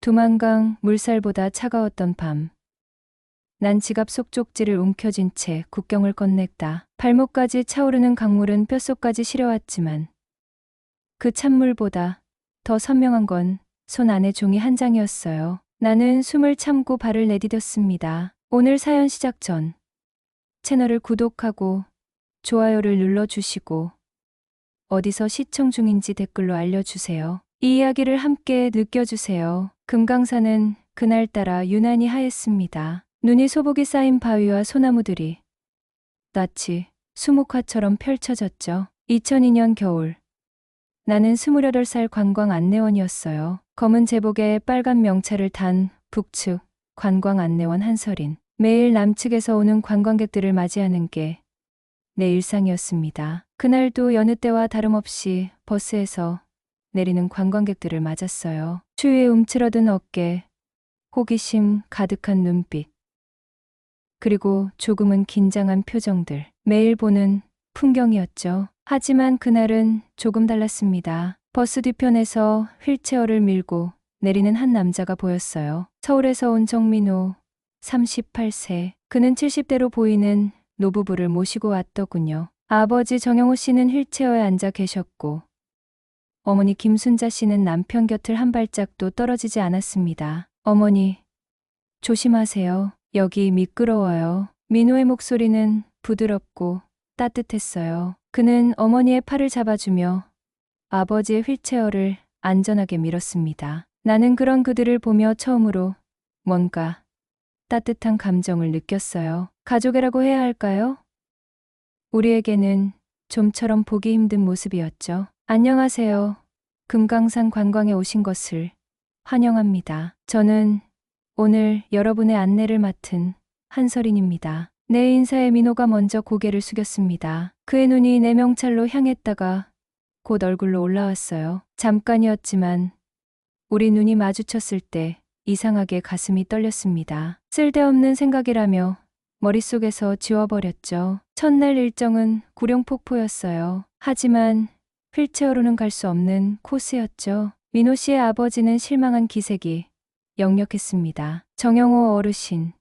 두만강 물살보다 차가웠던 밤. 난 지갑 속 쪽지를 움켜쥔 채 국경을 건넸다. 발목까지 차오르는 강물은 뼛속까지 시려왔지만 그 찬물보다 더 선명한 건 손 안의 종이 한 장이었어요. 나는 숨을 참고 발을 내디뎠습니다. 오늘 사연 시작 전 채널을 구독하고 좋아요를 눌러주시고 어디서 시청 중인지 댓글로 알려주세요. 이 이야기를 함께 느껴주세요. 금강산은 그날따라 유난히 하였습니다. 눈이 소복이 쌓인 바위와 소나무들이 낯이 수묵화처럼 펼쳐졌죠. 2002년 겨울. 나는 28살 관광 안내원이었어요. 검은 제복에 빨간 명찰을 단 북측 관광 안내원 한설인. 매일 남측에서 오는 관광객들을 맞이하는 게 내 일상이었습니다. 그날도 여느 때와 다름없이 버스에서 내리는 관광객들을 맞았어요. 추위에 움츠러든 어깨, 호기심 가득한 눈빛, 그리고 조금은 긴장한 표정들. 매일 보는 풍경이었죠. 하지만 그날은 조금 달랐습니다. 버스 뒤편에서 휠체어를 밀고 내리는 한 남자가 보였어요. 서울에서 온 정민호, 38세. 그는 70대로 보이는 노부부를 모시고 왔더군요. 아버지 정영호 씨는 휠체어에 앉아 계셨고 어머니 김순자 씨는 남편 곁을 한 발짝도 떨어지지 않았습니다. 어머니, 조심하세요. 여기 미끄러워요. 민호의 목소리는 부드럽고 따뜻했어요. 그는 어머니의 팔을 잡아주며 아버지의 휠체어를 안전하게 밀었습니다. 나는 그런 그들을 보며 처음으로 뭔가 따뜻한 감정을 느꼈어요. 가족이라고 해야 할까요? 우리에게는 좀처럼 보기 힘든 모습이었죠. 안녕하세요. 금강산 관광에 오신 것을 환영합니다. 저는 오늘 여러분의 안내를 맡은 한설인입니다. 내 인사에 민호가 먼저 고개를 숙였습니다. 그의 눈이 내 명찰로 향했다가 곧 얼굴로 올라왔어요. 잠깐이었지만 우리 눈이 마주쳤을 때 이상하게 가슴이 떨렸습니다. 쓸데없는 생각이라며 머릿속에서 지워버렸죠. 첫날 일정은 구룡폭포였어요. 하지만 휠체어로는 갈 수 없는 코스였죠. 민호 씨의 아버지는 실망한 기색이 역력했습니다. 정영호 어르신,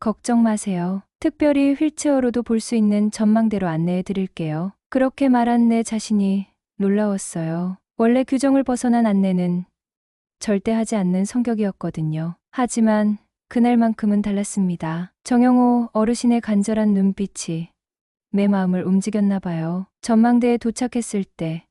걱정 마세요. 특별히 휠체어로도 볼 수 있는 전망대로 안내해 드릴게요. 그렇게 말한 내 자신이 놀라웠어요. 원래 규정을 벗어난 안내는 절대 하지 않는 성격이었거든요. 하지만 그날만큼은 달랐습니다. 정영호 어르신의 간절한 눈빛이 내 마음을 움직였나 봐요. 전망대에 도착했을 때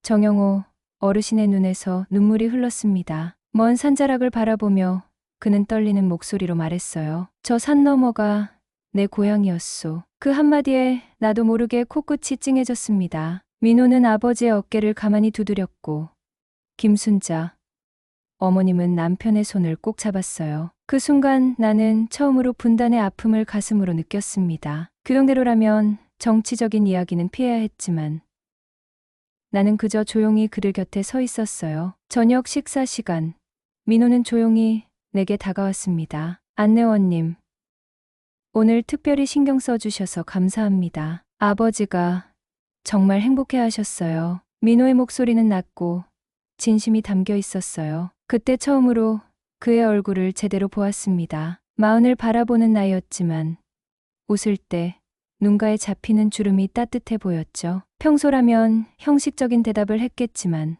정영호 어르신의 눈에서 눈물이 흘렀습니다. 먼 산자락을 바라보며 그는 떨리는 목소리로 말했어요. 저 산 너머가 내 고향이었소. 그 한마디에 나도 모르게 코끝이 찡해졌습니다. 민호는 아버지의 어깨를 가만히 두드렸고 김순자 어머님은 남편의 손을 꼭 잡았어요. 그 순간 나는 처음으로 분단의 아픔을 가슴으로 느꼈습니다. 규정대로라면 정치적인 이야기는 피해야 했지만 나는 그저 조용히 그들 곁에 서 있었어요. 저녁 식사 시간. 민호는 조용히 내게 다가왔습니다. 안내원님, 오늘 특별히 신경 써주셔서 감사합니다. 아버지가 정말 행복해 하셨어요. 민호의 목소리는 낮고 진심이 담겨 있었어요. 그때 처음으로 그의 얼굴을 제대로 보았습니다. 마흔을 바라보는 나이였지만 웃을 때 눈가에 잡히는 주름이 따뜻해 보였죠. 평소라면 형식적인 대답을 했겠지만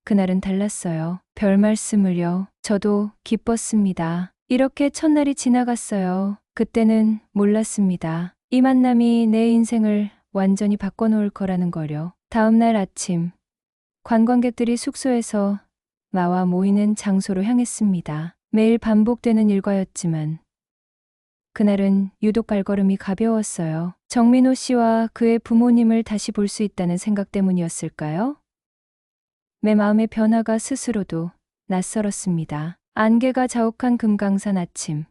그날은 달랐어요. 별 말씀을요. 저도 기뻤습니다. 이렇게 첫날이 지나갔어요. 그때는 몰랐습니다. 이 만남이 내 인생을 완전히 바꿔놓을 거라는 걸요. 다음 날 아침, 관광객들이 숙소에서 나와 모이는 장소로 향했습니다. 매일 반복되는 일과였지만 그날은 유독 발걸음이 가벼웠어요. 정민호 씨와 그의 부모님을 다시 볼 수 있다는 생각 때문이었을까요? 내 마음의 변화가 스스로도 낯설었습니다. 안개가 자욱한 금강산 아침.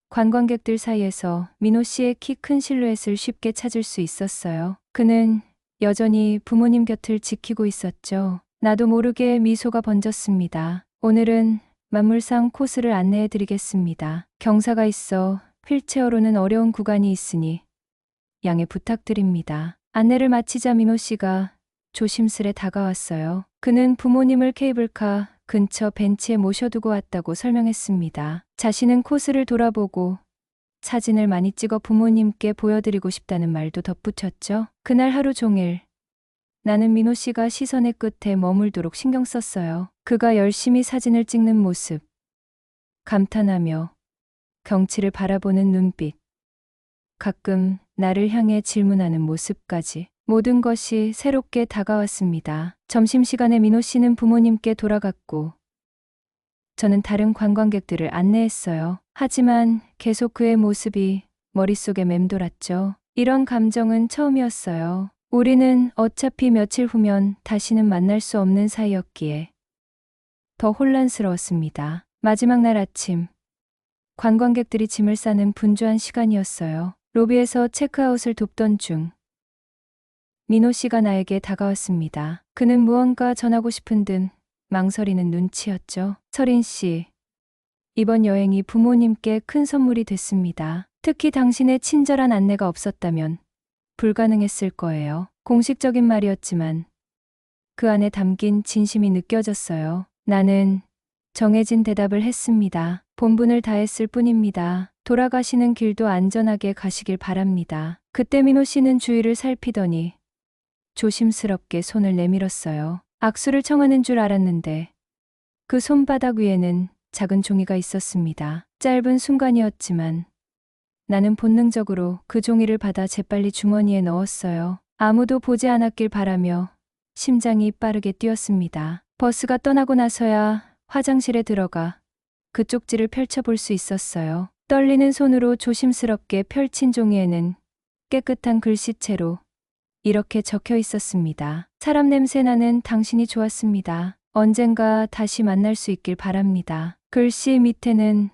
관광객들 사이에서 민호 씨의 키 큰 실루엣을 쉽게 찾을 수 있었어요. 그는 여전히 부모님 곁을 지키고 있었죠. 나도 모르게 미소가 번졌습니다. 오늘은 만물상 코스를 안내해 드리겠습니다. 경사가 있어 휠체어로는 어려운 구간이 있으니 양해 부탁드립니다. 안내를 마치자 민호 씨가 조심스레 다가왔어요. 그는 부모님을 케이블카 근처 벤치에 모셔두고 왔다고 설명했습니다. 자신은 코스를 돌아보고 사진을 많이 찍어 부모님께 보여드리고 싶다는 말도 덧붙였죠. 그날 하루 종일 나는 민호 씨가 시선의 끝에 머물도록 신경 썼어요. 그가 열심히 사진을 찍는 모습, 감탄하며 경치를 바라보는 눈빛, 가끔 나를 향해 질문하는 모습까지 모든 것이 새롭게 다가왔습니다. 점심시간에 민호 씨는 부모님께 돌아갔고 저는 다른 관광객들을 안내했어요. 하지만 계속 그의 모습이 머릿속에 맴돌았죠. 이런 감정은 처음이었어요. 우리는 어차피 며칠 후면 다시는 만날 수 없는 사이였기에 더 혼란스러웠습니다. 마지막 날 아침, 관광객들이 짐을 싸는 분주한 시간이었어요. 로비에서 체크아웃을 돕던 중 민호 씨가 나에게 다가왔습니다. 그는 무언가 전하고 싶은 듯 망설이는 눈치였죠. 서린 씨, 이번 여행이 부모님께 큰 선물이 됐습니다. 특히 당신의 친절한 안내가 없었다면 불가능했을 거예요. 공식적인 말이었지만 그 안에 담긴 진심이 느껴졌어요. 나는 정해진 대답을 했습니다. 본분을 다했을 뿐입니다. 돌아가시는 길도 안전하게 가시길 바랍니다. 그때 민호 씨는 주위를 살피더니 조심스럽게 손을 내밀었어요. 악수를 청하는 줄 알았는데 그 손바닥 위에는 작은 종이가 있었습니다. 짧은 순간이었지만 나는 본능적으로 그 종이를 받아 재빨리 주머니에 넣었어요. 아무도 보지 않았길 바라며 심장이 빠르게 뛰었습니다. 버스가 떠나고 나서야 화장실에 들어가 그 쪽지를 펼쳐볼 수 있었어요. 떨리는 손으로 조심스럽게 펼친 종이에는 깨끗한 글씨체로 이렇게 적혀 있었습니다. 사람 냄새 나는 당신이 좋았습니다. 언젠가 다시 만날 수 있길 바랍니다. 글씨 밑에는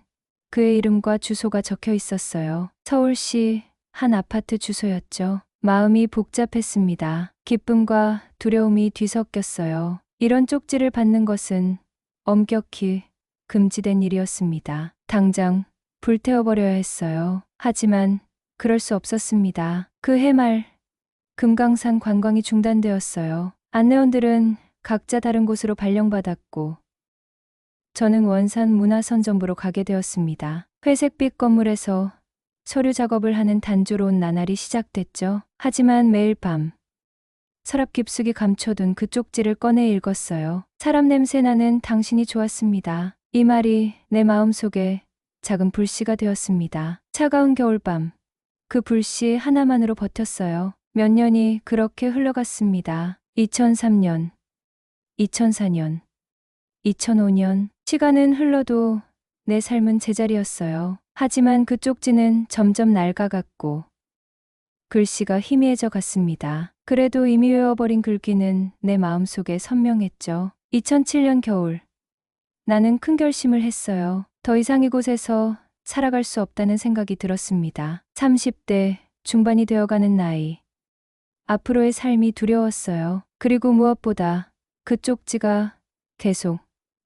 그의 이름과 주소가 적혀 있었어요. 서울시 한 아파트 주소였죠. 마음이 복잡했습니다. 기쁨과 두려움이 뒤섞였어요. 이런 쪽지를 받는 것은 엄격히 금지된 일이었습니다. 당장 불태워버려야 했어요. 하지만 그럴 수 없었습니다. 그 해 말 금강산 관광이 중단되었어요. 안내원들은 각자 다른 곳으로 발령받았고 저는 원산 문화선전부로 가게 되었습니다. 회색빛 건물에서 서류 작업을 하는 단조로운 나날이 시작됐죠. 하지만 매일 밤 서랍 깊숙이 감춰둔 그 쪽지를 꺼내 읽었어요. 사람 냄새 나는 당신이 좋았습니다. 이 말이 내 마음속에 작은 불씨가 되었습니다. 차가운 겨울밤, 그 불씨 하나만으로 버텼어요. 몇 년이 그렇게 흘러갔습니다. 2003년, 2004년, 2005년. 시간은 흘러도 내 삶은 제자리였어요. 하지만 그 쪽지는 점점 낡아갔고 글씨가 희미해져 갔습니다. 그래도 이미 외워버린 글귀는 내 마음속에 선명했죠. 2007년 겨울, 나는 큰 결심을 했어요. 더 이상 이곳에서 살아갈 수 없다는 생각이 들었습니다. 30대 중반이 되어가는 나이. 앞으로의 삶이 두려웠어요. 그리고 무엇보다 그 쪽지가 계속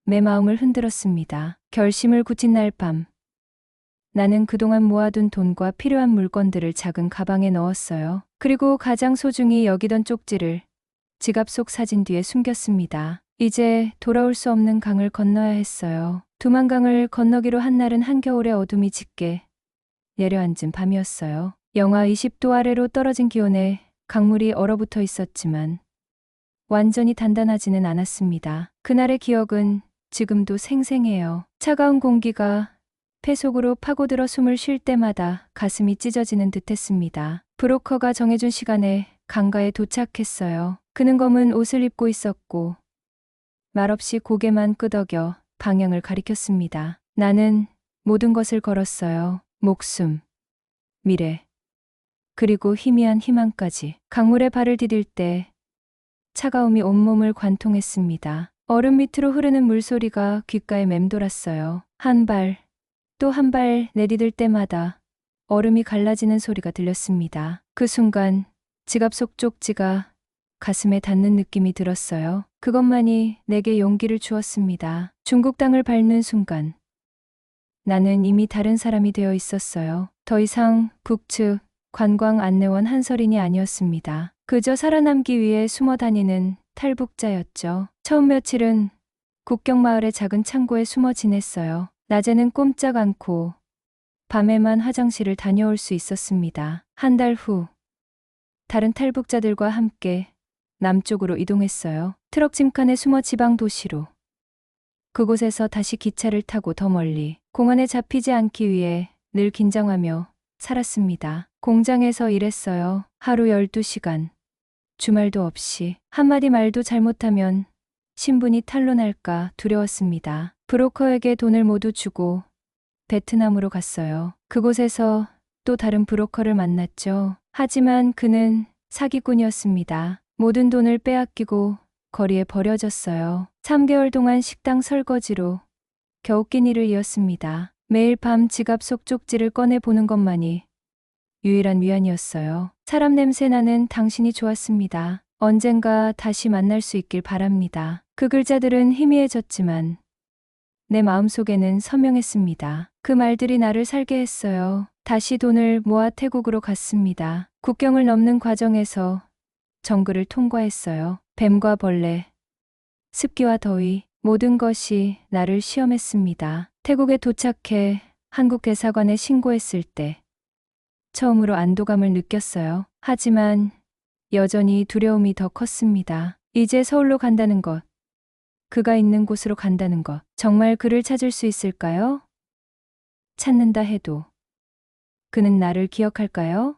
내 마음을 흔들었습니다. 결심을 굳힌 날 밤, 나는 그동안 모아둔 돈과 필요한 물건들을 작은 가방에 넣었어요. 그리고 가장 소중히 여기던 쪽지를 지갑 속 사진 뒤에 숨겼습니다. 이제 돌아올 수 없는 강을 건너야 했어요. 두만강을 건너기로 한 날은 한겨울의 어둠이 짙게 내려앉은 밤이었어요. 영하 20도 아래로 떨어진 기온에 강물이 얼어붙어 있었지만 완전히 단단하지는 않았습니다. 그날의 기억은 지금도 생생해요. 차가운 공기가 폐 속으로 파고들어 숨을 쉴 때마다 가슴이 찢어지는 듯했습니다. 브로커가 정해준 시간에 강가에 도착했어요. 그는 검은 옷을 입고 있었고 말없이 고개만 끄덕여 방향을 가리켰습니다. 나는 모든 것을 걸었어요. 목숨, 미래, 그리고 희미한 희망까지. 강물에 발을 디딜 때 차가움이 온몸을 관통했습니다. 얼음 밑으로 흐르는 물소리가 귓가에 맴돌았어요. 한 발, 또 한 발 내디딜 때마다 얼음이 갈라지는 소리가 들렸습니다. 그 순간 지갑 속 쪽지가 가슴에 닿는 느낌이 들었어요. 그것만이 내게 용기를 주었습니다. 중국 땅을 밟는 순간 나는 이미 다른 사람이 되어 있었어요. 더 이상 북측 관광 안내원 한서린이 아니었습니다. 그저 살아남기 위해 숨어 다니는 탈북자였죠. 처음 며칠은 국경 마을의 작은 창고에 숨어 지냈어요. 낮에는 꼼짝 않고 밤에만 화장실을 다녀올 수 있었습니다. 한 달 후, 다른 탈북자들과 함께 남쪽으로 이동했어요. 트럭 짐칸에 숨어 지방 도시로. 그곳에서 다시 기차를 타고 더 멀리 공안에 잡히지 않기 위해 늘 긴장하며 살았습니다. 공장에서 일했어요. 하루 12시간. 주말도 없이. 한마디 말도 잘못하면 신분이 탄로날까 두려웠습니다. 브로커에게 돈을 모두 주고 베트남으로 갔어요. 그곳에서 또 다른 브로커를 만났죠. 하지만 그는 사기꾼이었습니다. 모든 돈을 빼앗기고 거리에 버려졌어요. 3개월 동안 식당 설거지로 겨우 낀 일을 이었습니다. 매일 밤 지갑 속 쪽지를 꺼내 보는 것만이 유일한 위안이었어요. 사람 냄새 나는 당신이 좋았습니다. 언젠가 다시 만날 수 있길 바랍니다. 그 글자들은 희미해졌지만 내 마음속에는 선명했습니다. 그 말들이 나를 살게 했어요. 다시 돈을 모아 태국으로 갔습니다. 국경을 넘는 과정에서 정글을 통과했어요. 뱀과 벌레, 습기와 더위, 모든 것이 나를 시험했습니다. 태국에 도착해 한국 대사관에 신고했을 때 처음으로 안도감을 느꼈어요. 하지만 여전히 두려움이 더 컸습니다. 이제 서울로 간다는 것, 그가 있는 곳으로 간다는 것, 정말 그를 찾을 수 있을까요? 찾는다 해도 그는 나를 기억할까요?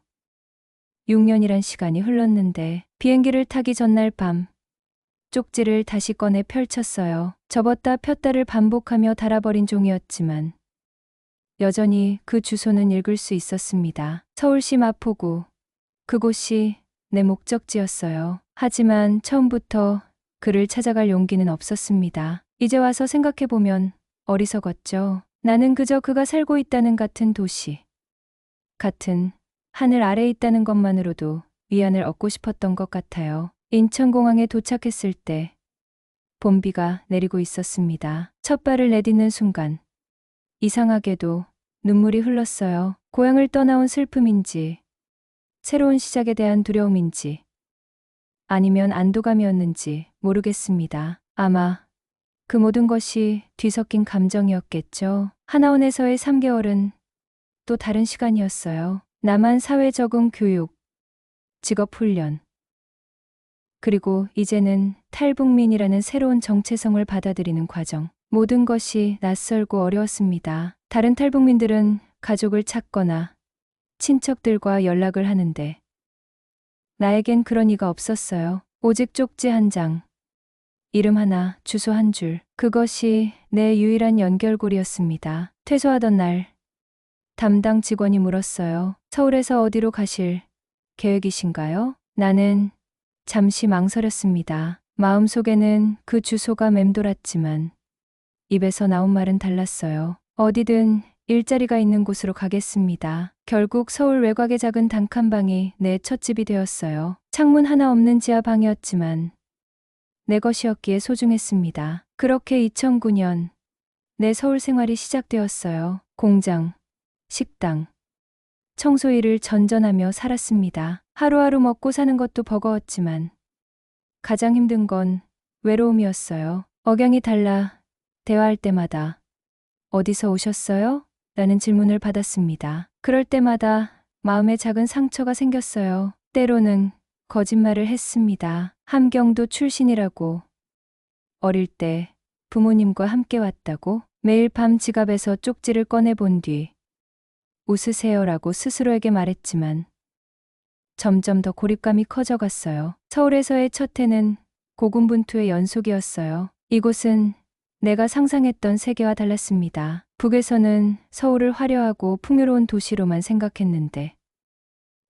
6년이란 시간이 흘렀는데 비행기를 타기 전날 밤 쪽지를 다시 꺼내 펼쳤어요. 접었다 폈다를 반복하며 달아버린 종이었지만 여전히 그 주소는 읽을 수 있었습니다. 서울시 마포구. 그곳이 내 목적지였어요. 하지만 처음부터 그를 찾아갈 용기는 없었습니다. 이제 와서 생각해보면 어리석었죠. 나는 그저 그가 살고 있다는 같은 도시, 같은 하늘 아래에 있다는 것만으로도 위안을 얻고 싶었던 것 같아요. 인천공항에 도착했을 때 봄비가 내리고 있었습니다. 첫 발을 내딛는 순간 이상하게도 눈물이 흘렀어요. 고향을 떠나온 슬픔인지, 새로운 시작에 대한 두려움인지, 아니면 안도감이었는지 모르겠습니다. 아마 그 모든 것이 뒤섞인 감정이었겠죠. 하나원에서의 3개월은 또 다른 시간이었어요. 나만 사회 적응 교육, 직업 훈련, 그리고 이제는 탈북민이라는 새로운 정체성을 받아들이는 과정. 모든 것이 낯설고 어려웠습니다. 다른 탈북민들은 가족을 찾거나 친척들과 연락을 하는데 나에겐 그런 이가 없었어요. 오직 쪽지 한 장, 이름 하나, 주소 한 줄. 그것이 내 유일한 연결고리였습니다. 퇴소하던 날 담당 직원이 물었어요. 서울에서 어디로 가실 계획이신가요? 나는 잠시 망설였습니다. 마음속에는 그 주소가 맴돌았지만 입에서 나온 말은 달랐어요. 어디든 일자리가 있는 곳으로 가겠습니다. 결국 서울 외곽의 작은 단칸방이 내 첫 집이 되었어요. 창문 하나 없는 지하방이었지만 내 것이었기에 소중했습니다. 그렇게 2009년 내 서울 생활이 시작되었어요. 공장, 식당, 청소 일을 전전하며 살았습니다. 하루하루 먹고 사는 것도 버거웠지만 가장 힘든 건 외로움이었어요. 억양이 달라 대화할 때마다 어디서 오셨어요? 라는 질문을 받았습니다. 그럴 때마다 마음에 작은 상처가 생겼어요. 때로는 거짓말을 했습니다. 함경도 출신이라고, 어릴 때 부모님과 함께 왔다고, 매일 밤 지갑에서 쪽지를 꺼내본 뒤 웃으세요라고 스스로에게 말했지만 점점 더 고립감이 커져갔어요. 서울에서의 첫 해는 고군분투의 연속이었어요. 이곳은 내가 상상했던 세계와 달랐습니다. 북에서는 서울을 화려하고 풍요로운 도시로만 생각했는데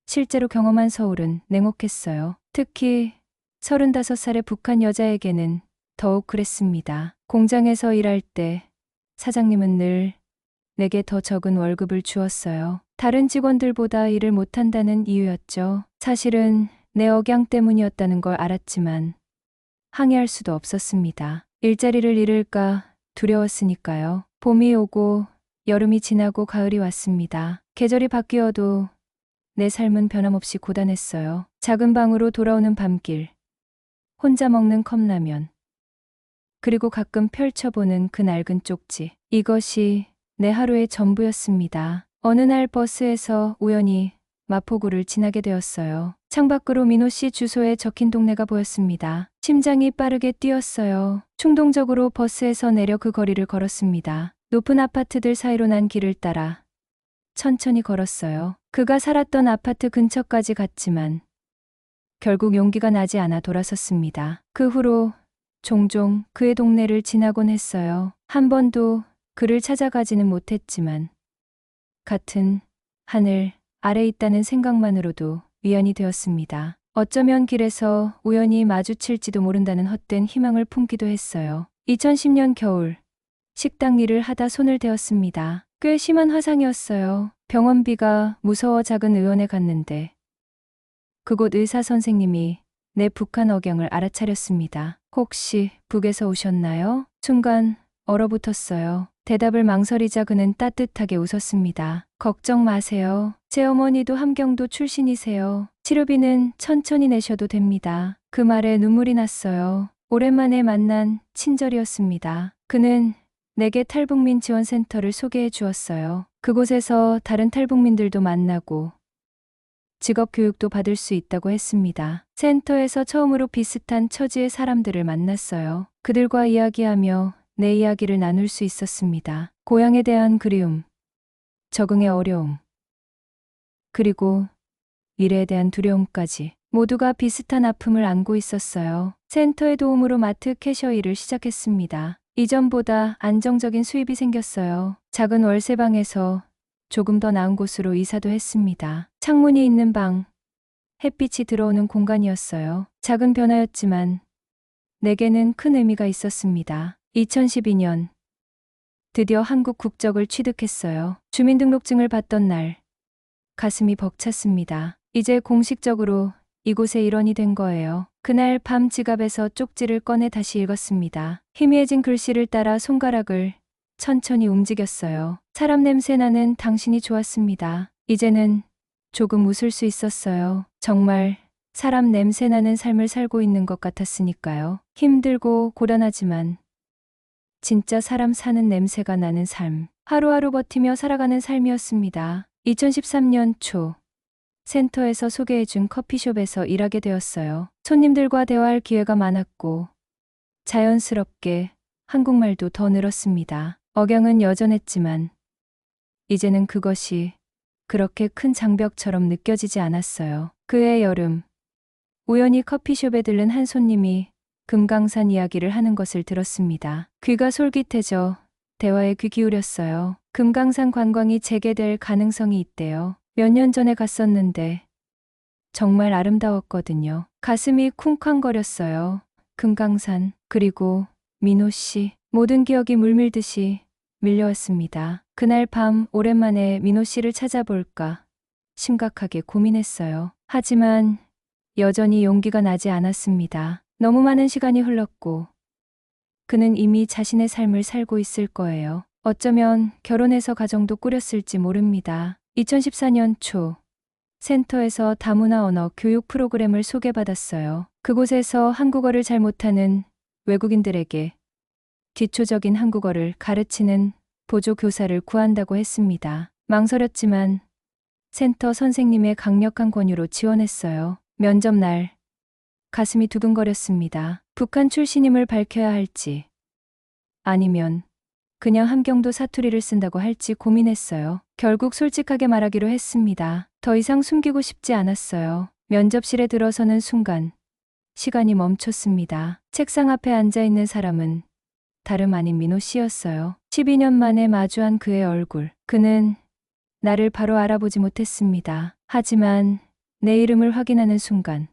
실제로 경험한 서울은 냉혹했어요. 특히 35살의 북한 여자에게는 더욱 그랬습니다. 공장에서 일할 때 사장님은 늘 내게 더 적은 월급을 주었어요. 다른 직원들보다 일을 못한다는 이유였죠. 사실은 내 억양 때문이었다는 걸 알았지만 항의할 수도 없었습니다. 일자리를 잃을까 두려웠으니까요. 봄이 오고 여름이 지나고 가을이 왔습니다. 계절이 바뀌어도 내 삶은 변함없이 고단했어요. 작은 방으로 돌아오는 밤길, 혼자 먹는 컵라면, 그리고 가끔 펼쳐보는 그 낡은 쪽지. 이것이 내 하루의 전부였습니다. 어느 날 버스에서 우연히 마포구를 지나게 되었어요. 창밖으로 민호 씨 주소에 적힌 동네가 보였습니다. 심장이 빠르게 뛰었어요. 충동적으로 버스에서 내려 그 거리를 걸었습니다. 높은 아파트들 사이로 난 길을 따라 천천히 걸었어요. 그가 살았던 아파트 근처까지 갔지만 결국 용기가 나지 않아 돌아섰습니다. 그 후로 종종 그의 동네를 지나곤 했어요. 한 번도 그를 찾아가지는 못했지만 같은 하늘 아래 있다는 생각만으로도 위안이 되었습니다. 어쩌면 길에서 우연히 마주칠지도 모른다는 헛된 희망을 품기도 했어요. 2010년 겨울 식당 일을 하다 손을 대었습니다. 꽤 심한 화상이었어요. 병원비가 무서워 작은 의원에 갔는데 그곳 의사 선생님이 내 북한 억양을 알아차렸습니다. 혹시 북에서 오셨나요? 순간 얼어붙었어요. 대답을 망설이자 그는 따뜻하게 웃었습니다. 걱정 마세요. 제 어머니도 함경도 출신이세요. 치료비는 천천히 내셔도 됩니다. 그 말에 눈물이 났어요. 오랜만에 만난 친절이었습니다. 그는 내게 탈북민 지원센터를 소개해 주었어요. 그곳에서 다른 탈북민들도 만나고 직업 교육도 받을 수 있다고 했습니다. 센터에서 처음으로 비슷한 처지의 사람들을 만났어요. 그들과 이야기하며 내 이야기를 나눌 수 있었습니다. 고향에 대한 그리움, 적응의 어려움, 그리고 미래에 대한 두려움까지 모두가 비슷한 아픔을 안고 있었어요. 센터의 도움으로 마트 캐셔 일을 시작했습니다. 이전보다 안정적인 수입이 생겼어요. 작은 월세방에서 조금 더 나은 곳으로 이사도 했습니다. 창문이 있는 방, 햇빛이 들어오는 공간이었어요. 작은 변화였지만 내게는 큰 의미가 있었습니다. 2012년 드디어 한국 국적을 취득했어요. 주민등록증을 받던 날 가슴이 벅찼습니다. 이제 공식적으로 이곳의 일원이 된 거예요. 그날 밤 지갑에서 쪽지를 꺼내 다시 읽었습니다. 희미해진 글씨를 따라 손가락을 천천히 움직였어요. 사람 냄새 나는 당신이 좋았습니다. 이제는 조금 웃을 수 있었어요. 정말 사람 냄새 나는 삶을 살고 있는 것 같았으니까요. 힘들고 고단하지만 진짜 사람 사는 냄새가 나는 삶. 하루하루 버티며 살아가는 삶이었습니다. 2013년 초 센터에서 소개해준 커피숍에서 일하게 되었어요. 손님들과 대화할 기회가 많았고 자연스럽게 한국말도 더 늘었습니다. 억양은 여전했지만 이제는 그것이 그렇게 큰 장벽처럼 느껴지지 않았어요. 그해 여름 우연히 커피숍에 들른 한 손님이 금강산 이야기를 하는 것을 들었습니다. 귀가 솔깃해져 대화에 귀 기울였어요. 금강산 관광이 재개될 가능성이 있대요. 몇 년 전에 갔었는데 정말 아름다웠거든요. 가슴이 쿵쾅거렸어요. 금강산, 그리고 민호 씨. 모든 기억이 물밀듯이 밀려왔습니다. 그날 밤 오랜만에 민호 씨를 찾아볼까 심각하게 고민했어요. 하지만 여전히 용기가 나지 않았습니다. 너무 많은 시간이 흘렀고 그는 이미 자신의 삶을 살고 있을 거예요. 어쩌면 결혼해서 가정도 꾸렸을지 모릅니다. 2014년 초 센터에서 다문화 언어 교육 프로그램을 소개받았어요. 그곳에서 한국어를 잘 못하는 외국인들에게 기초적인 한국어를 가르치는 보조 교사를 구한다고 했습니다. 망설였지만 센터 선생님의 강력한 권유로 지원했어요. 면접 날 가슴이 두근거렸습니다. 북한 출신임을 밝혀야 할지 아니면 그냥 함경도 사투리를 쓴다고 할지 고민했어요. 결국 솔직하게 말하기로 했습니다. 더 이상 숨기고 싶지 않았어요. 면접실에 들어서는 순간 시간이 멈췄습니다. 책상 앞에 앉아 있는 사람은 다름 아닌 민호 씨였어요. 12년 만에 마주한 그의 얼굴. 그는 나를 바로 알아보지 못했습니다. 하지만 내 이름을 확인하는 순간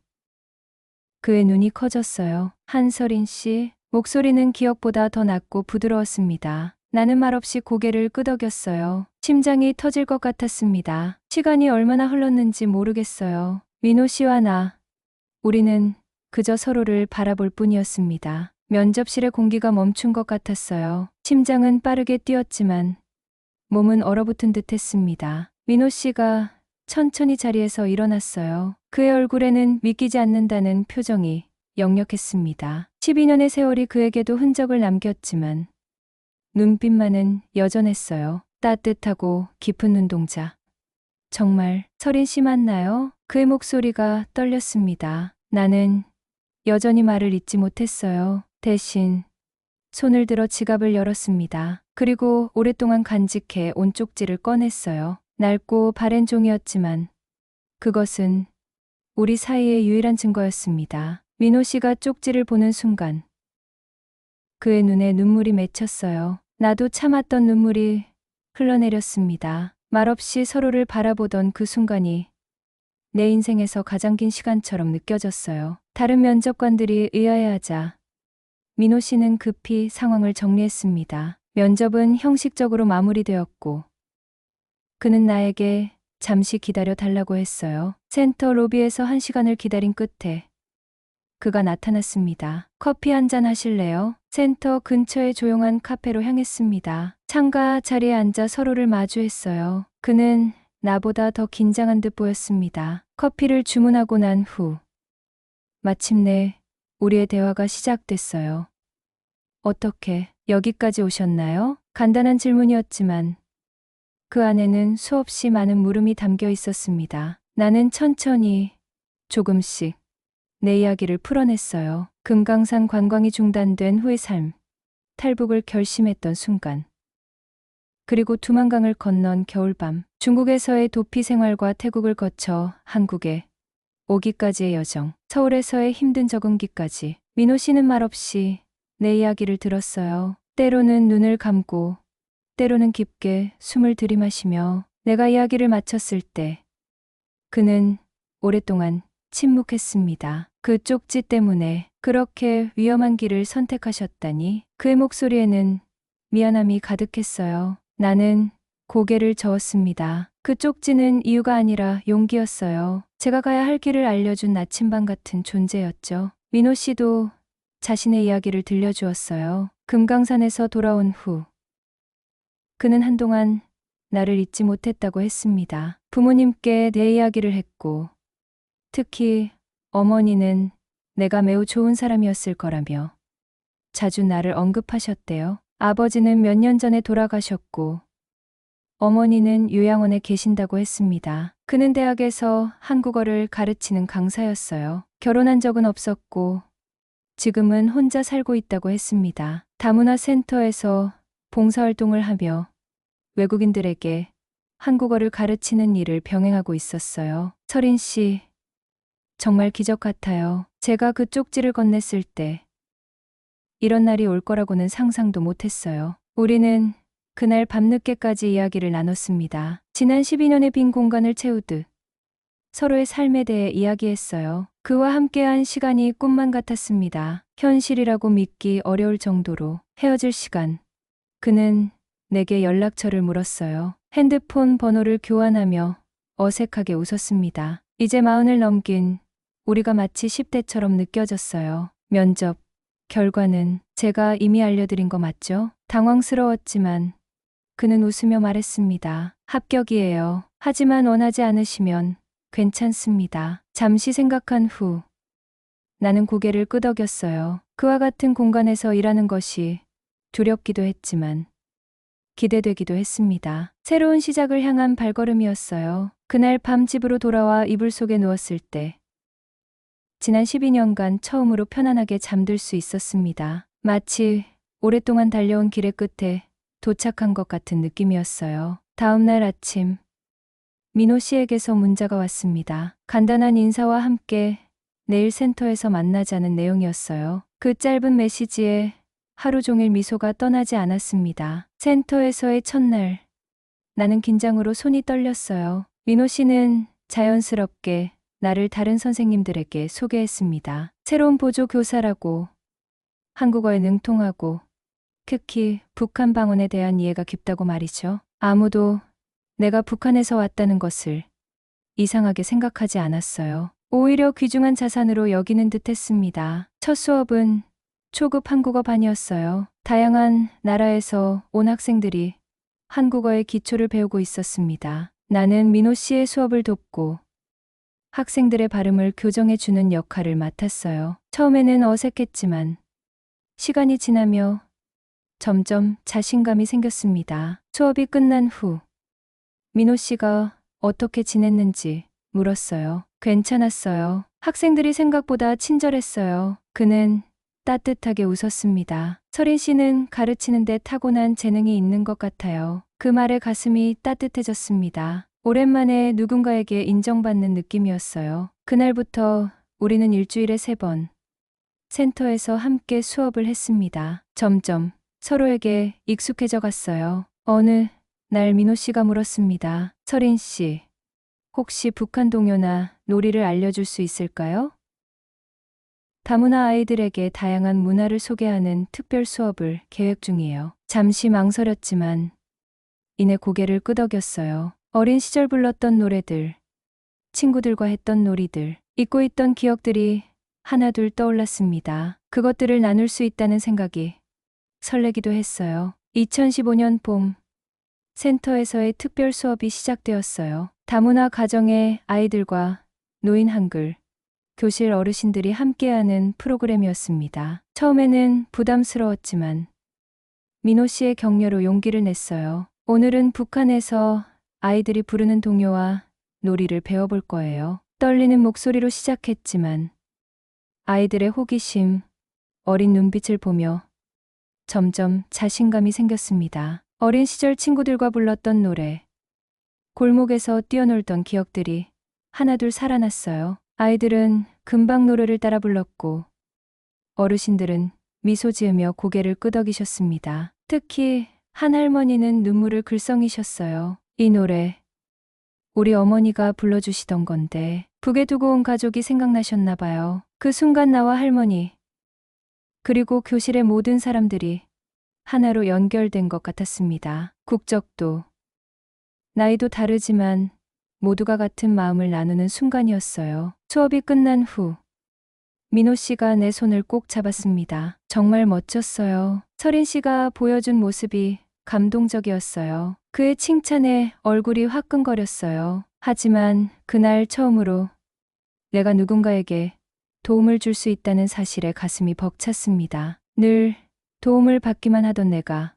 그의 눈이 커졌어요. 한서린 씨. 목소리는 기억보다 더 낮고 부드러웠습니다. 나는 말없이 고개를 끄덕였어요. 심장이 터질 것 같았습니다. 시간이 얼마나 흘렀는지 모르겠어요. 민호 씨와 나, 우리는 그저 서로를 바라볼 뿐이었습니다. 면접실의 공기가 멈춘 것 같았어요. 심장은 빠르게 뛰었지만 몸은 얼어붙은 듯 했습니다. 민호 씨가 천천히 자리에서 일어났어요. 그의 얼굴에는 믿기지 않는다는 표정이 역력했습니다. 12년의 세월이 그에게도 흔적을 남겼지만 눈빛만은 여전했어요. 따뜻하고 깊은 눈동자. 정말 설인 씨 맞나요? 그의 목소리가 떨렸습니다. 나는 여전히 말을 잇지 못했어요. 대신 손을 들어 지갑을 열었습니다. 그리고 오랫동안 간직해 온 쪽지를 꺼냈어요. 낡고 바랜 종이었지만 그것은 우리 사이의 유일한 증거였습니다. 민호 씨가 쪽지를 보는 순간 그의 눈에 눈물이 맺혔어요. 나도 참았던 눈물이 흘러내렸습니다. 말없이 서로를 바라보던 그 순간이 내 인생에서 가장 긴 시간처럼 느껴졌어요. 다른 면접관들이 의아해하자 민호 씨는 급히 상황을 정리했습니다. 면접은 형식적으로 마무리되었고 그는 나에게 잠시 기다려 달라고 했어요. 센터 로비에서 1시간을 기다린 끝에 그가 나타났습니다. 커피 한잔 하실래요? 센터 근처의 조용한 카페로 향했습니다. 창가 자리에 앉아 서로를 마주했어요. 그는 나보다 더 긴장한 듯 보였습니다. 커피를 주문하고 난 후 마침내 우리의 대화가 시작됐어요. 어떻게 여기까지 오셨나요? 간단한 질문이었지만 그 안에는 수없이 많은 물음이 담겨 있었습니다. 나는 천천히 조금씩 내 이야기를 풀어냈어요. 금강산 관광이 중단된 후의 삶, 탈북을 결심했던 순간, 그리고 두만강을 건넌 겨울밤, 중국에서의 도피 생활과 태국을 거쳐 한국에 오기까지의 여정, 서울에서의 힘든 적응기까지. 민호 씨는 말없이 내 이야기를 들었어요. 때로는 눈을 감고, 때로는 깊게 숨을 들이마시며 내가 이야기를 마쳤을 때 그는 오랫동안 침묵했습니다. 그 쪽지 때문에 그렇게 위험한 길을 선택하셨다니. 그의 목소리에는 미안함이 가득했어요. 나는 고개를 저었습니다. 그 쪽지는 이유가 아니라 용기였어요. 제가 가야 할 길을 알려준 나침반 같은 존재였죠. 민호 씨도 자신의 이야기를 들려주었어요. 금강산에서 돌아온 후 그는 한동안 나를 잊지 못했다고 했습니다. 부모님께 내 이야기를 했고 특히 어머니는 내가 매우 좋은 사람이었을 거라며 자주 나를 언급하셨대요. 아버지는 몇 년 전에 돌아가셨고 어머니는 요양원에 계신다고 했습니다. 그는 대학에서 한국어를 가르치는 강사였어요. 결혼한 적은 없었고 지금은 혼자 살고 있다고 했습니다. 다문화 센터에서 봉사활동을 하며 외국인들에게 한국어를 가르치는 일을 병행하고 있었어요. 설인 씨, 정말 기적 같아요. 제가 그 쪽지를 건넸을 때 이런 날이 올 거라고는 상상도 못했어요. 우리는 그날 밤늦게까지 이야기를 나눴습니다. 지난 12년의 빈 공간을 채우듯 서로의 삶에 대해 이야기했어요. 그와 함께한 시간이 꿈만 같았습니다. 현실이라고 믿기 어려울 정도로. 헤어질 시간. 그는 내게 연락처를 물었어요. 핸드폰 번호를 교환하며 어색하게 웃었습니다. 이제 40을 넘긴 우리가 마치 10대처럼 느껴졌어요. 면접 결과는 제가 이미 알려드린 거 맞죠? 당황스러웠지만 그는 웃으며 말했습니다. 합격이에요. 하지만 원하지 않으시면 괜찮습니다. 잠시 생각한 후 나는 고개를 끄덕였어요. 그와 같은 공간에서 일하는 것이 두렵기도 했지만 기대되기도 했습니다. 새로운 시작을 향한 발걸음이었어요. 그날 밤 집으로 돌아와 이불 속에 누웠을 때 지난 12년간 처음으로 편안하게 잠들 수 있었습니다. 마치 오랫동안 달려온 길의 끝에 도착한 것 같은 느낌이었어요. 다음 날 아침 민호 씨에게서 문자가 왔습니다. 간단한 인사와 함께 내일 센터에서 만나자는 내용이었어요. 그 짧은 메시지에 하루 종일 미소가 떠나지 않았습니다. 센터에서의 첫날, 나는 긴장으로 손이 떨렸어요. 민호 씨는 자연스럽게 나를 다른 선생님들에게 소개했습니다. 새로운 보조 교사라고, 한국어에 능통하고, 특히 북한 방언에 대한 이해가 깊다고 말이죠. 아무도 내가 북한에서 왔다는 것을 이상하게 생각하지 않았어요. 오히려 귀중한 자산으로 여기는 듯 했습니다. 첫 수업은 초급 한국어반이었어요. 다양한 나라에서 온 학생들이 한국어의 기초를 배우고 있었습니다. 나는 민호 씨의 수업을 돕고 학생들의 발음을 교정해 주는 역할을 맡았어요. 처음에는 어색했지만 시간이 지나며 점점 자신감이 생겼습니다. 수업이 끝난 후 민호 씨가 어떻게 지냈는지 물었어요. 괜찮았어요. 학생들이 생각보다 친절했어요. 그는 따뜻하게 웃었습니다. 서린 씨는 가르치는 데 타고난 재능이 있는 것 같아요. 그 말에 가슴이 따뜻해졌습니다. 오랜만에 누군가에게 인정받는 느낌이었어요. 그날부터 우리는 일주일에 3번 센터에서 함께 수업을 했습니다. 점점 서로에게 익숙해져 갔어요. 어느 날 민호 씨가 물었습니다. 서린 씨, 혹시 북한 동요나 놀이를 알려줄 수 있을까요? 다문화 아이들에게 다양한 문화를 소개하는 특별 수업을 계획 중이에요. 잠시 망설였지만 이내 고개를 끄덕였어요. 어린 시절 불렀던 노래들, 친구들과 했던 놀이들, 잊고 있던 기억들이 하나둘 떠올랐습니다. 그것들을 나눌 수 있다는 생각이 설레기도 했어요. 2015년 봄, 센터에서의 특별 수업이 시작되었어요. 다문화 가정의 아이들과 노인 한글, 교실 어르신들이 함께하는 프로그램이었습니다. 처음에는 부담스러웠지만 민호 씨의 격려로 용기를 냈어요. 오늘은 북한에서 아이들이 부르는 동요와 놀이를 배워볼 거예요. 떨리는 목소리로 시작했지만 아이들의 호기심, 어린 눈빛을 보며 점점 자신감이 생겼습니다. 어린 시절 친구들과 불렀던 노래, 골목에서 뛰어놀던 기억들이 하나둘 살아났어요. 아이들은 금방 노래를 따라 불렀고 어르신들은 미소 지으며 고개를 끄덕이셨습니다. 특히 한 할머니는 눈물을 글썽이셨어요. 이 노래 우리 어머니가 불러주시던 건데 북에 두고 온 가족이 생각나셨나 봐요. 그 순간 나와 할머니 그리고 교실의 모든 사람들이 하나로 연결된 것 같았습니다. 국적도 나이도 다르지만 모두가 같은 마음을 나누는 순간이었어요. 수업이 끝난 후 민호 씨가 내 손을 꼭 잡았습니다. 정말 멋졌어요. 서린 씨가 보여준 모습이 감동적이었어요. 그의 칭찬에 얼굴이 화끈거렸어요. 하지만 그날 처음으로 내가 누군가에게 도움을 줄 수 있다는 사실에 가슴이 벅찼습니다. 늘 도움을 받기만 하던 내가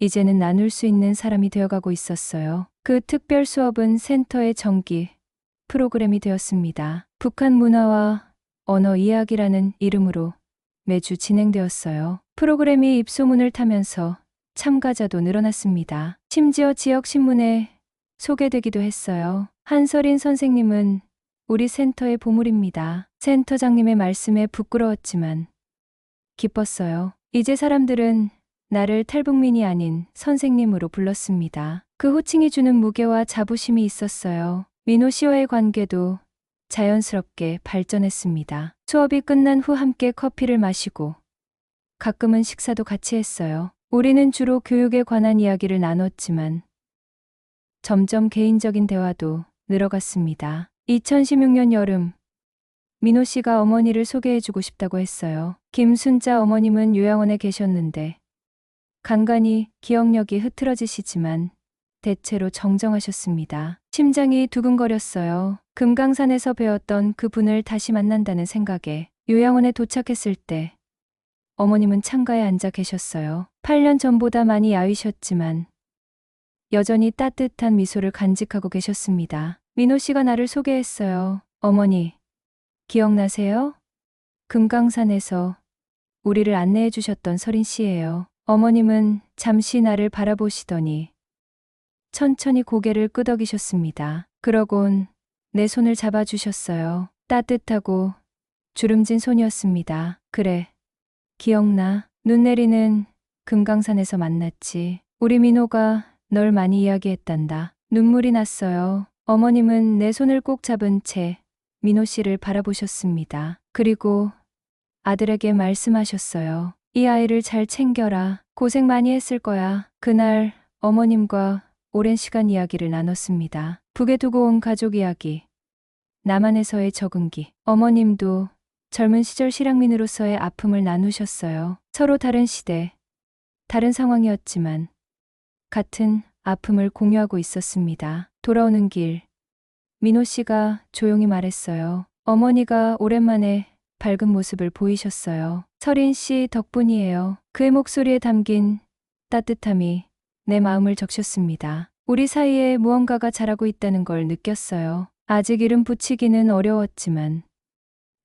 이제는 나눌 수 있는 사람이 되어가고 있었어요. 그 특별 수업은 센터의 정기 프로그램이 되었습니다. 북한 문화와 언어 이야기라는 이름으로 매주 진행되었어요. 프로그램이 입소문을 타면서 참가자도 늘어났습니다. 심지어 지역 신문에 소개되기도 했어요. 한서린 선생님은 우리 센터의 보물입니다. 센터장님의 말씀에 부끄러웠지만 기뻤어요. 이제 사람들은 나를 탈북민이 아닌 선생님으로 불렀습니다. 그 호칭이 주는 무게와 자부심이 있었어요. 민호 씨와의 관계도 자연스럽게 발전했습니다. 수업이 끝난 후 함께 커피를 마시고 가끔은 식사도 같이 했어요. 우리는 주로 교육에 관한 이야기를 나눴지만 점점 개인적인 대화도 늘어갔습니다. 2016년 여름, 민호 씨가 어머니를 소개해주고 싶다고 했어요. 김순자 어머님은 요양원에 계셨는데 간간히 기억력이 흐트러지시지만 대체로 정정하셨습니다. 심장이 두근거렸어요. 금강산에서 배웠던 그분을 다시 만난다는 생각에 요양원에 도착했을 때 어머님은 창가에 앉아 계셨어요. 8년 전보다 많이 야위셨지만 여전히 따뜻한 미소를 간직하고 계셨습니다. 민호 씨가 나를 소개했어요. 어머니, 기억나세요? 금강산에서 우리를 안내해 주셨던 서린 씨예요. 어머님은 잠시 나를 바라보시더니 천천히 고개를 끄덕이셨습니다. 그러곤 내 손을 잡아주셨어요. 따뜻하고 주름진 손이었습니다. 그래, 기억나. 눈 내리는 금강산에서 만났지. 우리 민호가 널 많이 이야기했단다. 눈물이 났어요. 어머님은 내 손을 꼭 잡은 채 민호 씨를 바라보셨습니다. 그리고 아들에게 말씀하셨어요. 이 아이를 잘 챙겨라. 고생 많이 했을 거야. 그날 어머님과 오랜 시간 이야기를 나눴습니다. 북에 두고 온 가족 이야기, 남한에서의 적응기. 어머님도 젊은 시절 실향민으로서의 아픔을 나누셨어요. 서로 다른 시대, 다른 상황이었지만 같은 아픔을 공유하고 있었습니다. 돌아오는 길, 민호 씨가 조용히 말했어요. 어머니가 오랜만에 밝은 모습을 보이셨어요. 서린 씨 덕분이에요. 그의 목소리에 담긴 따뜻함이 내 마음을 적셨습니다. 우리 사이에 무언가가 자라고 있다는 걸 느꼈어요. 아직 이름 붙이기는 어려웠지만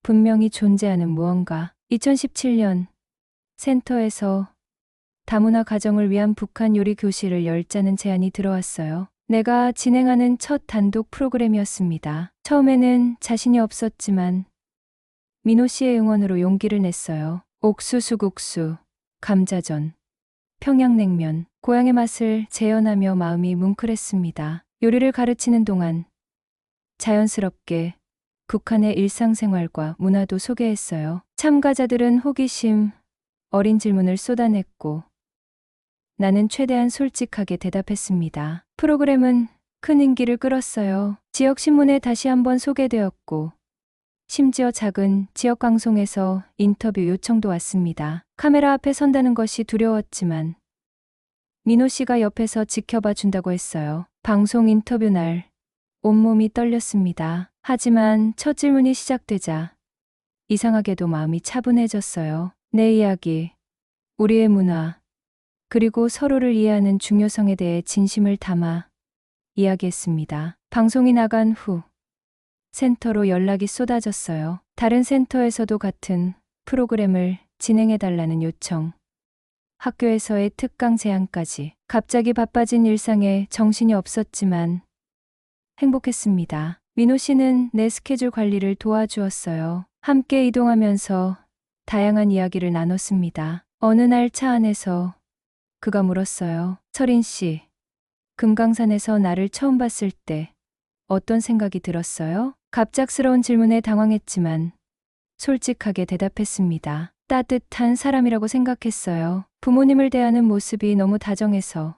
분명히 존재하는 무언가. 2017년 센터에서 다문화 가정을 위한 북한 요리 교실을 열자는 제안이 들어왔어요. 내가 진행하는 첫 단독 프로그램이었습니다. 처음에는 자신이 없었지만 민호 씨의 응원으로 용기를 냈어요. 옥수수국수, 감자전, 평양냉면, 고향의 맛을 재현하며 마음이 뭉클했습니다. 요리를 가르치는 동안 자연스럽게 북한의 일상생활과 문화도 소개했어요. 참가자들은 호기심, 어린 질문을 쏟아냈고 나는 최대한 솔직하게 대답했습니다. 프로그램은 큰 인기를 끌었어요. 지역 신문에 다시 한번 소개되었고 심지어 작은 지역 방송에서 인터뷰 요청도 왔습니다. 카메라 앞에 선다는 것이 두려웠지만 민호 씨가 옆에서 지켜봐 준다고 했어요. 방송 인터뷰 날 온몸이 떨렸습니다. 하지만 첫 질문이 시작되자 이상하게도 마음이 차분해졌어요. 내 이야기, 우리의 문화, 그리고 서로를 이해하는 중요성에 대해 진심을 담아 이야기했습니다. 방송이 나간 후 센터로 연락이 쏟아졌어요. 다른 센터에서도 같은 프로그램을 진행해달라는 요청, 학교에서의 특강 제안까지. 갑자기 바빠진 일상에 정신이 없었지만 행복했습니다. 민호 씨는 내 스케줄 관리를 도와주었어요. 함께 이동하면서 다양한 이야기를 나눴습니다. 어느 날 차 안에서 그가 물었어요. 서린 씨, 금강산에서 나를 처음 봤을 때 어떤 생각이 들었어요? 갑작스러운 질문에 당황했지만 솔직하게 대답했습니다. 따뜻한 사람이라고 생각했어요. 부모님을 대하는 모습이 너무 다정해서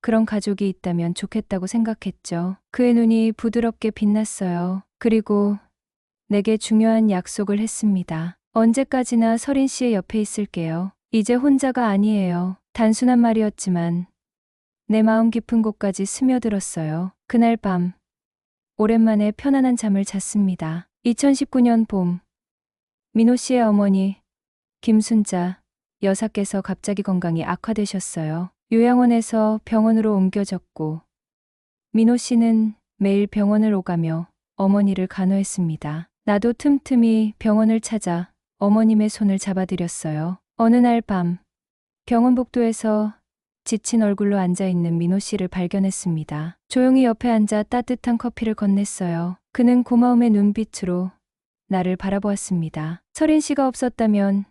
그런 가족이 있다면 좋겠다고 생각했죠. 그의 눈이 부드럽게 빛났어요. 그리고 내게 중요한 약속을 했습니다. 언제까지나 서린 씨의 옆에 있을게요. 이제 혼자가 아니에요. 단순한 말이었지만 내 마음 깊은 곳까지 스며들었어요. 그날 밤 오랜만에 편안한 잠을 잤습니다. 2019년 봄 민호 씨의 어머니 김순자 여사께서 갑자기 건강이 악화되셨어요. 요양원에서 병원으로 옮겨졌고 민호 씨는 매일 병원을 오가며 어머니를 간호했습니다. 나도 틈틈이 병원을 찾아 어머님의 손을 잡아드렸어요. 어느 날 밤 병원 복도에서 지친 얼굴로 앉아있는 민호 씨를 발견했습니다. 조용히 옆에 앉아 따뜻한 커피를 건넸어요. 그는 고마움의 눈빛으로 나를 바라보았습니다. 서린 씨가 없었다면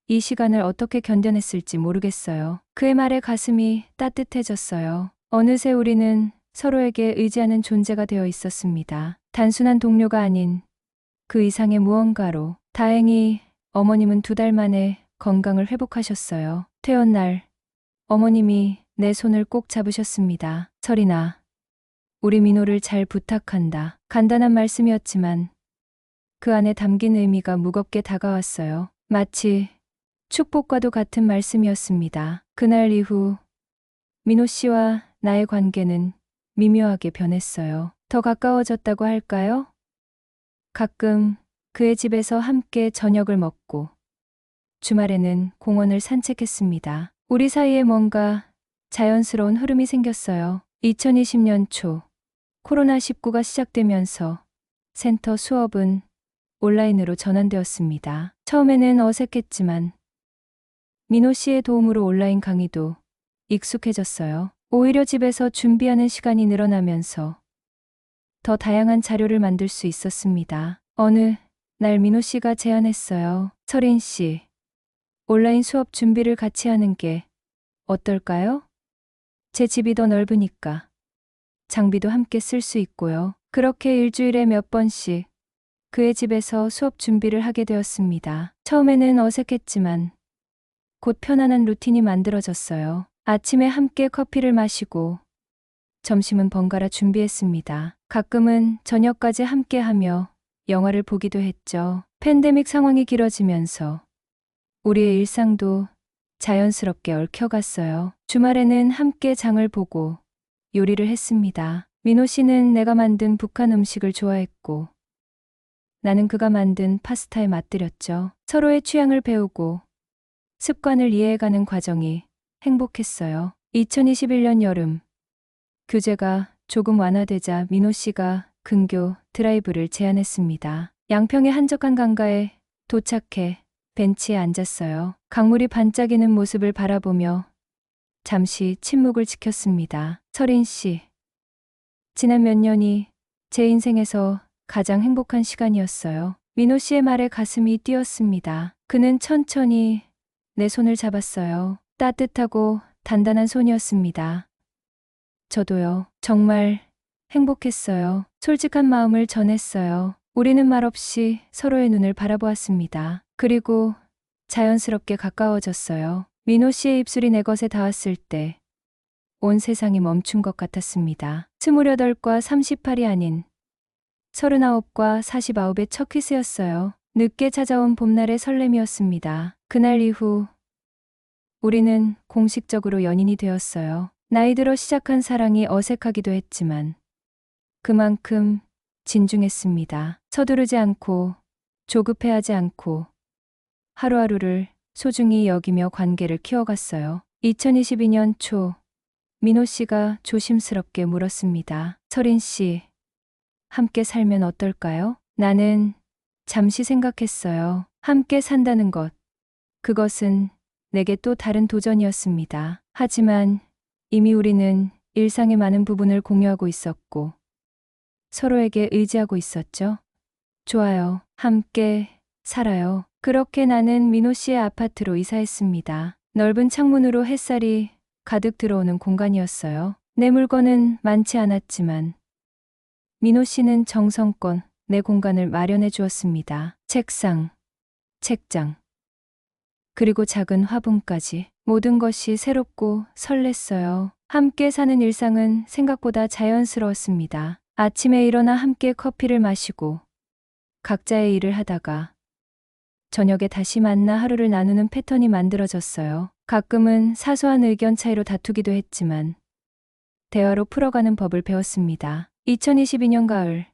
이 시간을 어떻게 견뎌냈을지 모르겠어요. 그의 말에 가슴이 따뜻해졌어요. 어느새 우리는 서로에게 의지하는 존재가 되어 있었습니다. 단순한 동료가 아닌 그 이상의 무언가로. 다행히 어머님은 2달 만에 건강을 회복하셨어요. 퇴원 날 어머님이 내 손을 꼭 잡으셨습니다. 서린아, 우리 민호를 잘 부탁한다. 간단한 말씀이었지만 그 안에 담긴 의미가 무겁게 다가왔어요. 마치 축복과도 같은 말씀이었습니다. 그날 이후 민호 씨와 나의 관계는 미묘하게 변했어요. 더 가까워졌다고 할까요? 가끔 그의 집에서 함께 저녁을 먹고 주말에는 공원을 산책했습니다. 우리 사이에 뭔가 자연스러운 흐름이 생겼어요. 2020년 초 코로나19가 시작되면서 센터 수업은 온라인으로 전환되었습니다. 처음에는 어색했지만 민호 씨의 도움으로 온라인 강의도 익숙해졌어요. 오히려 집에서 준비하는 시간이 늘어나면서 더 다양한 자료를 만들 수 있었습니다. 어느 날 민호 씨가 제안했어요. 서린 씨, 온라인 수업 준비를 같이 하는 게 어떨까요? 제 집이 더 넓으니까 장비도 함께 쓸 수 있고요. 그렇게 일주일에 몇 번씩 그의 집에서 수업 준비를 하게 되었습니다. 처음에는 어색했지만 곧 편안한 루틴이 만들어졌어요. 아침에 함께 커피를 마시고 점심은 번갈아 준비했습니다. 가끔은 저녁까지 함께하며 영화를 보기도 했죠. 팬데믹 상황이 길어지면서 우리의 일상도 자연스럽게 얽혀갔어요. 주말에는 함께 장을 보고 요리를 했습니다. 민호 씨는 내가 만든 북한 음식을 좋아했고 나는 그가 만든 파스타에 맛들였죠. 서로의 취향을 배우고 습관을 이해해가는 과정이 행복했어요. 2021년 여름, 규제가 조금 완화되자 민호 씨가 근교 드라이브를 제안했습니다. 양평의 한적한 강가에 도착해 벤치에 앉았어요. 강물이 반짝이는 모습을 바라보며 잠시 침묵을 지켰습니다. 설인 씨, 지난 몇 년이 제 인생에서 가장 행복한 시간이었어요. 민호 씨의 말에 가슴이 뛰었습니다. 그는 천천히 내 손을 잡았어요. 따뜻하고 단단한 손이었습니다. 저도요. 정말 행복했어요. 솔직한 마음을 전했어요. 우리는 말없이 서로의 눈을 바라보았습니다. 그리고 자연스럽게 가까워졌어요. 민호 씨의 입술이 내 것에 닿았을 때 온 세상이 멈춘 것 같았습니다. 28과 38이 아닌 39과 49의 첫 키스였어요. 늦게 찾아온 봄날의 설렘이었습니다. 그날 이후 우리는 공식적으로 연인이 되었어요. 나이 들어 시작한 사랑이 어색하기도 했지만 그만큼 진중했습니다. 서두르지 않고 조급해하지 않고 하루하루를 소중히 여기며 관계를 키워갔어요. 2022년 초 민호 씨가 조심스럽게 물었습니다. 설인 씨, 함께 살면 어떨까요? 나는 잠시 생각했어요. 함께 산다는 것. 그것은 내게 또 다른 도전이었습니다. 하지만 이미 우리는 일상의 많은 부분을 공유하고 있었고 서로에게 의지하고 있었죠. 좋아요. 함께 살아요. 그렇게 나는 민호 씨의 아파트로 이사했습니다. 넓은 창문으로 햇살이 가득 들어오는 공간이었어요. 내 물건은 많지 않았지만 민호 씨는 정성껏 내 공간을 마련해 주었습니다. 책상, 책장, 그리고 작은 화분까지 모든 것이 새롭고 설렜어요. 함께 사는 일상은 생각보다 자연스러웠습니다. 아침에 일어나 함께 커피를 마시고 각자의 일을 하다가 저녁에 다시 만나 하루를 나누는 패턴이 만들어졌어요. 가끔은 사소한 의견 차이로 다투기도 했지만 대화로 풀어가는 법을 배웠습니다. 2022년 가을,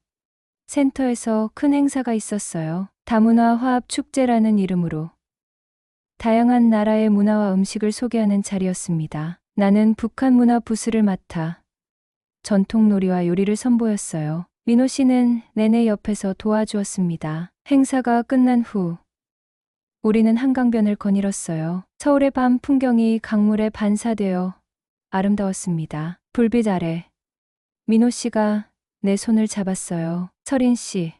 센터에서 큰 행사가 있었어요. 다문화 화합 축제라는 이름으로 다양한 나라의 문화와 음식을 소개하는 자리였습니다. 나는 북한 문화 부스를 맡아 전통 놀이와 요리를 선보였어요. 민호 씨는 내내 옆에서 도와주었습니다. 행사가 끝난 후 우리는 한강변을 거닐었어요. 서울의 밤 풍경이 강물에 반사되어 아름다웠습니다. 불빛 아래 민호 씨가 내 손을 잡았어요. 설인 씨,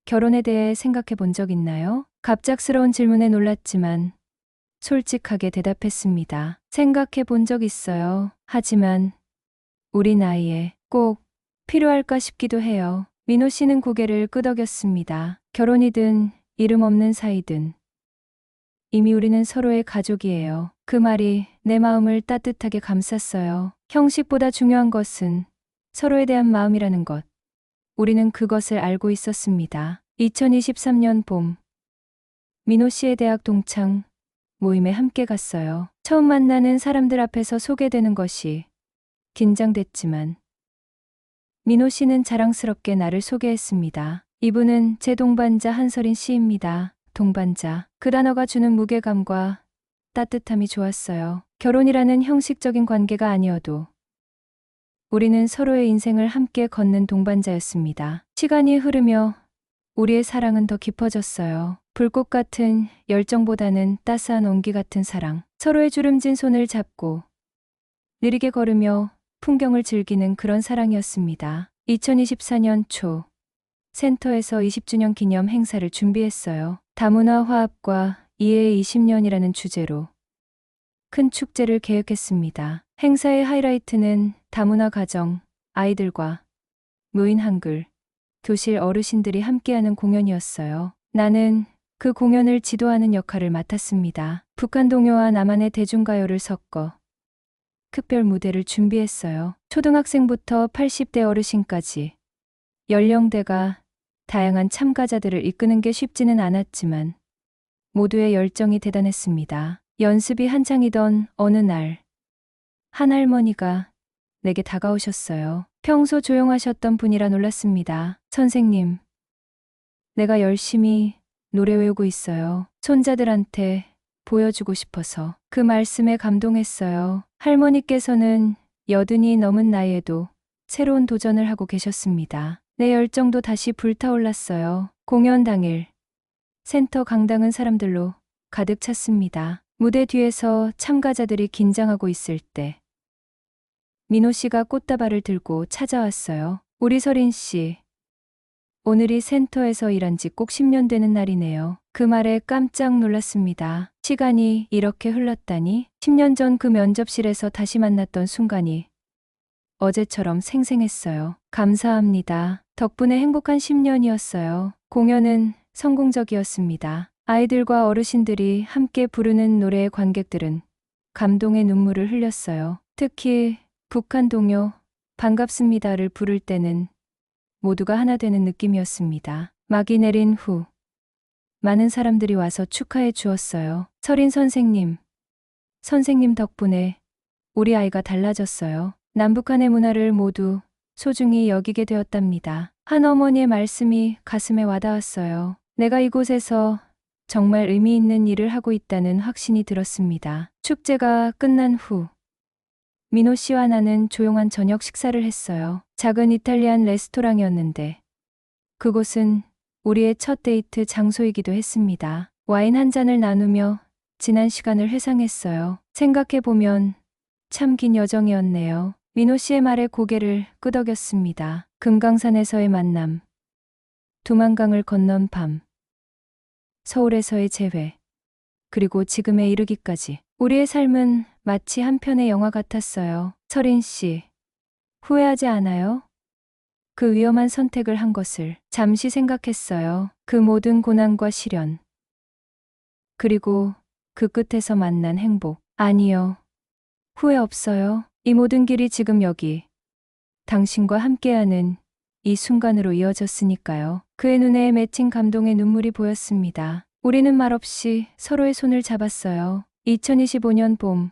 결혼에 대해 생각해 본 적 있나요? 갑작스러운 질문에 놀랐지만 솔직하게 대답했습니다. 생각해 본 적 있어요. 하지만 우리 나이에 꼭 필요할까 싶기도 해요. 민호 씨는 고개를 끄덕였습니다. 결혼이든 이름 없는 사이든 이미 우리는 서로의 가족이에요. 그 말이 내 마음을 따뜻하게 감쌌어요. 형식보다 중요한 것은 서로에 대한 마음이라는 것. 우리는 그것을 알고 있었습니다. 2023년 봄, 민호 씨의 대학 동창 모임에 함께 갔어요. 처음 만나는 사람들 앞에서 소개되는 것이 긴장됐지만 민호 씨는 자랑스럽게 나를 소개했습니다. 이분은 제 동반자 한설인 씨입니다. 동반자. 그 단어가 주는 무게감과 따뜻함이 좋았어요. 결혼이라는 형식적인 관계가 아니어도 우리는 서로의 인생을 함께 걷는 동반자였습니다. 시간이 흐르며 우리의 사랑은 더 깊어졌어요. 불꽃 같은 열정보다는 따스한 온기 같은 사랑. 서로의 주름진 손을 잡고 느리게 걸으며 풍경을 즐기는 그런 사랑이었습니다. 2024년 초, 센터에서 20주년 기념 행사를 준비했어요. 다문화 화합과 이해의 20년이라는 주제로 큰 축제를 계획했습니다. 행사의 하이라이트는 다문화 가정, 아이들과 무인 한글, 교실 어르신들이 함께하는 공연이었어요. 나는 그 공연을 지도하는 역할을 맡았습니다. 북한 동요와 남한의 대중가요를 섞어 특별 무대를 준비했어요. 초등학생부터 80대 어르신까지 연령대가 다양한 참가자들을 이끄는 게 쉽지는 않았지만 모두의 열정이 대단했습니다. 연습이 한창이던 어느 날, 한 할머니가 내게 다가오셨어요. 평소 조용하셨던 분이라 놀랐습니다. 선생님, 내가 열심히 노래 외우고 있어요. 손자들한테 보여주고 싶어서. 그 말씀에 감동했어요. 할머니께서는 80이 넘은 나이에도 새로운 도전을 하고 계셨습니다. 내 열정도 다시 불타올랐어요. 공연 당일 센터 강당은 사람들로 가득 찼습니다. 무대 뒤에서 참가자들이 긴장하고 있을 때 민호 씨가 꽃다발을 들고 찾아왔어요. 우리 서린 씨, 오늘이 센터에서 일한 지 꼭 10년 되는 날이네요. 그 말에 깜짝 놀랐습니다. 시간이 이렇게 흘렀다니. 10년 전 그 면접실에서 다시 만났던 순간이 어제처럼 생생했어요. 감사합니다. 덕분에 행복한 10년이었어요. 공연은 성공적이었습니다. 아이들과 어르신들이 함께 부르는 노래의 관객들은 감동의 눈물을 흘렸어요. 특히 북한 동요 반갑습니다를 부를 때는 모두가 하나 되는 느낌이었습니다. 막이 내린 후 많은 사람들이 와서 축하해 주었어요. 서린 선생님, 선생님 덕분에 우리 아이가 달라졌어요. 남북한의 문화를 모두 소중히 여기게 되었답니다. 한 어머니의 말씀이 가슴에 와닿았어요. 내가 이곳에서 정말 의미 있는 일을 하고 있다는 확신이 들었습니다. 축제가 끝난 후 민호 씨와 나는 조용한 저녁 식사를 했어요. 작은 이탈리안 레스토랑이었는데 그곳은 우리의 첫 데이트 장소이기도 했습니다. 와인 한 잔을 나누며 지난 시간을 회상했어요. 생각해보면 참 긴 여정이었네요. 민호 씨의 말에 고개를 끄덕였습니다. 금강산에서의 만남, 두만강을 건넌 밤, 서울에서의 재회, 그리고 지금에 이르기까지. 우리의 삶은 마치 한 편의 영화 같았어요. 서린 씨, 후회하지 않아요? 그 위험한 선택을 한 것을 잠시 생각했어요. 그 모든 고난과 시련, 그리고 그 끝에서 만난 행복. 아니요. 후회 없어요. 이 모든 길이 지금 여기 당신과 함께하는 이 순간으로 이어졌으니까요. 그의 눈에 맺힌 감동의 눈물이 보였습니다. 우리는 말없이 서로의 손을 잡았어요. 2025년 봄,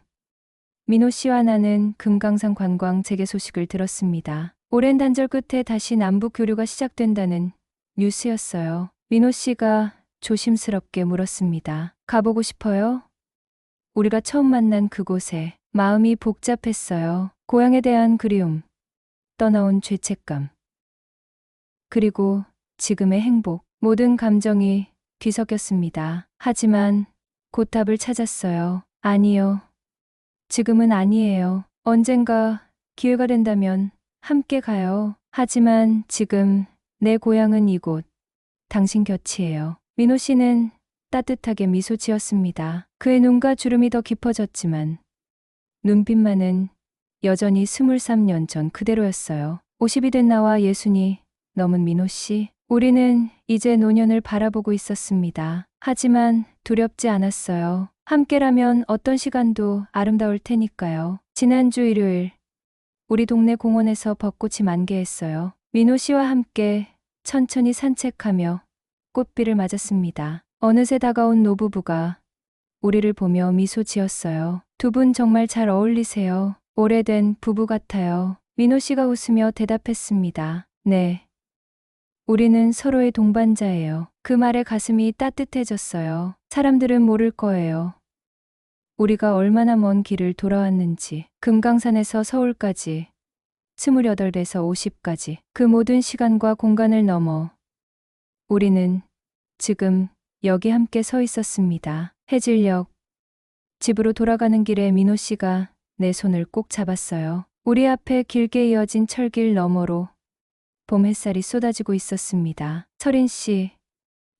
민호 씨와 나는 금강산 관광 재개 소식을 들었습니다. 오랜 단절 끝에 다시 남북 교류가 시작된다는 뉴스였어요. 민호 씨가 조심스럽게 물었습니다. 가보고 싶어요? 우리가 처음 만난 그곳에 마음이 복잡했어요. 고향에 대한 그리움, 떠나온 죄책감, 그리고 지금의 행복, 모든 감정이 뒤섞였습니다. 하지만 곧 답을 찾았어요. 아니요. 지금은 아니에요. 언젠가 기회가 된다면 함께 가요. 하지만 지금 내 고향은 이곳, 당신 곁이에요. 민호 씨는 따뜻하게 미소 지었습니다. 그의 눈과 주름이 더 깊어졌지만 눈빛만은 여전히 23년 전 그대로였어요. 50이 된 나와 60이 넘은 민호 씨. 우리는 이제 노년을 바라보고 있었습니다. 하지만 두렵지 않았어요. 함께라면 어떤 시간도 아름다울 테니까요. 지난주 일요일, 우리 동네 공원에서 벚꽃이 만개했어요. 민호 씨와 함께 천천히 산책하며 꽃비를 맞았습니다. 어느새 다가온 노부부가 우리를 보며 미소 지었어요. 두 분 정말 잘 어울리세요. 오래된 부부 같아요. 민호 씨가 웃으며 대답했습니다. 네. 우리는 서로의 동반자예요. 그 말에 가슴이 따뜻해졌어요. 사람들은 모를 거예요. 우리가 얼마나 먼 길을 돌아왔는지. 금강산에서 서울까지, 28에서 50까지. 그 모든 시간과 공간을 넘어 우리는 지금 여기 함께 서 있었습니다. 해질녘, 집으로 돌아가는 길에 민호 씨가 내 손을 꼭 잡았어요. 우리 앞에 길게 이어진 철길 너머로 봄 햇살이 쏟아지고 있었습니다. 서린 씨,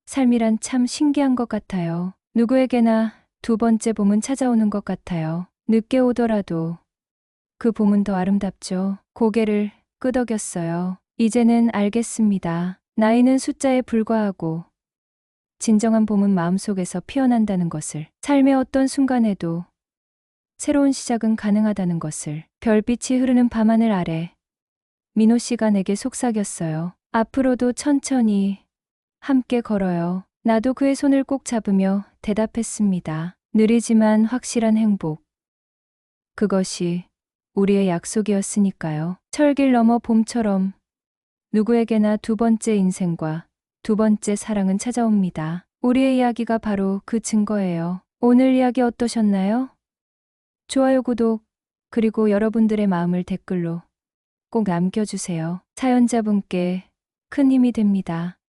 삶이란 참 신기한 것 같아요. 누구에게나 두 번째 봄은 찾아오는 것 같아요. 늦게 오더라도 그 봄은 더 아름답죠. 고개를 끄덕였어요. 이제는 알겠습니다. 나이는 숫자에 불과하고 진정한 봄은 마음속에서 피어난다는 것을, 삶의 어떤 순간에도 새로운 시작은 가능하다는 것을. 별빛이 흐르는 밤하늘 아래 민호 씨가 내게 속삭였어요. 앞으로도 천천히 함께 걸어요. 나도 그의 손을 꼭 잡으며 대답했습니다. 느리지만 확실한 행복. 그것이 우리의 약속이었으니까요. 철길 넘어 봄처럼 누구에게나 두 번째 인생과 두 번째 사랑은 찾아옵니다. 우리의 이야기가 바로 그 증거예요. 오늘 이야기 어떠셨나요? 좋아요, 구독, 그리고 여러분들의 마음을 댓글로 꼭 남겨주세요. 사연자분께 큰 힘이 됩니다.